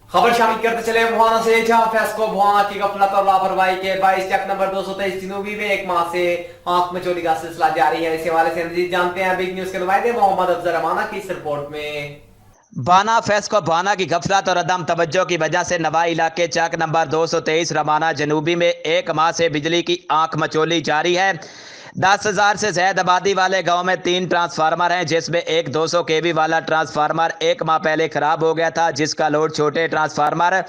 खबर शामिल करते चले मुहाना से, जहां फेस्को मुहाना की गफलत और लापरवाही के 22 चक नंबर 223 जनूबी में एक माह से आंख मचोली का सिलसिला जारी है। इस हवाले से मजीद जानते हैं बिग न्यूज के नुमाइंदे मोहम्मद अफजल रमाना की इस रिपोर्ट में। बाना फेस्को बाना की गफलत और अदम तवज्जो की वजह से नवाई इलाके चक नंबर 223 रमाना जनूबी में एक माह से बिजली की आंख मचोली जारी है। 10,000 से ज्यादा आबादी वाले गांव में 3 ट्रांसफार्मर हैं, जिसमें एक 200 केवी वाला ट्रांसफार्मर एक माह पहले खराब हो गया था, जिसका लोड छोटे ट्रांसफार्मर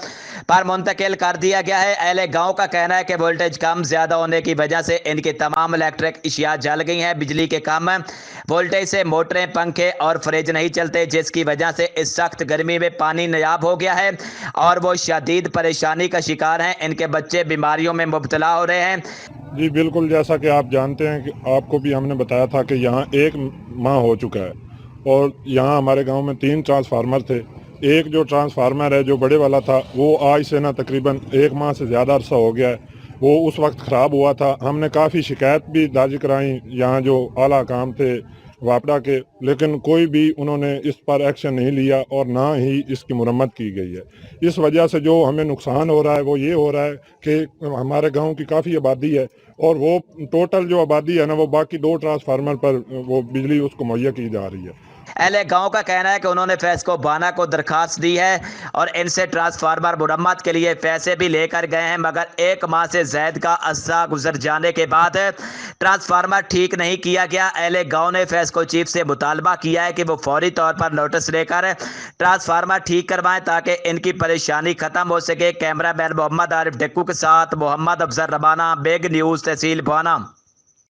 पर मुंतकिल कर दिया गया है। अहले गांव का कहना है कि वोल्टेज कम ज्यादा होने की वजह से इनकी तमाम इलेक्ट्रिक इशिया जल गई हैं। बिजली के कम वोल्टेज से मोटरें, पंखे और फ्रिज नहीं चलते, जिसकी वजह से इस सख्त गर्मी में पानी नायाब हो गया है और वो शदीद परेशानी का शिकार हैं। इनके बच्चे बीमारियों में मुब्तला हो रहे हैं। जी बिल्कुल, जैसा कि आप जानते हैं कि आपको भी हमने बताया था कि यहाँ एक माह हो चुका है और यहाँ हमारे गांव में 3 ट्रांसफार्मर थे। एक जो ट्रांसफार्मर है जो बड़े वाला था वो आज से ना तकरीबन एक माह से ज़्यादा अरसा हो गया है। वो उस वक्त ख़राब हुआ था। हमने काफ़ी शिकायत भी दर्ज कराई यहाँ जो आला काम थे वापडा के, लेकिन कोई भी उन्होंने इस पर एक्शन नहीं लिया और ना ही इसकी मुरम्मत की गई है। इस वजह से जो हमें नुकसान हो रहा है वो ये हो रहा है कि हमारे गांव की काफ़ी आबादी है और वो टोटल जो आबादी है ना वो बाकी 2 ट्रांसफार्मर पर वो बिजली उसको मुहैया की जा रही है। अहले गांव का कहना है कि उन्होंने फेस्को बाना को दरखास्त दी है और इनसे ट्रांसफार्मर मुरम्मत के लिए पैसे भी लेकर गए हैं, मगर एक माह से ज्यादा का अरसा गुजर जाने के बाद ट्रांसफार्मर ठीक नहीं किया गया। अहले गांव ने फेस्को चीफ से मुतालबा किया है कि वो फौरी तौर पर नोटिस लेकर ट्रांसफार्मर ठीक करवाएं ताकि इनकी परेशानी खत्म हो सके। कैमरा मैन मोहम्मद आरिफ डिक्कू के साथ मोहम्मद अफजल रबाना, बिग न्यूज, तहसील बाना।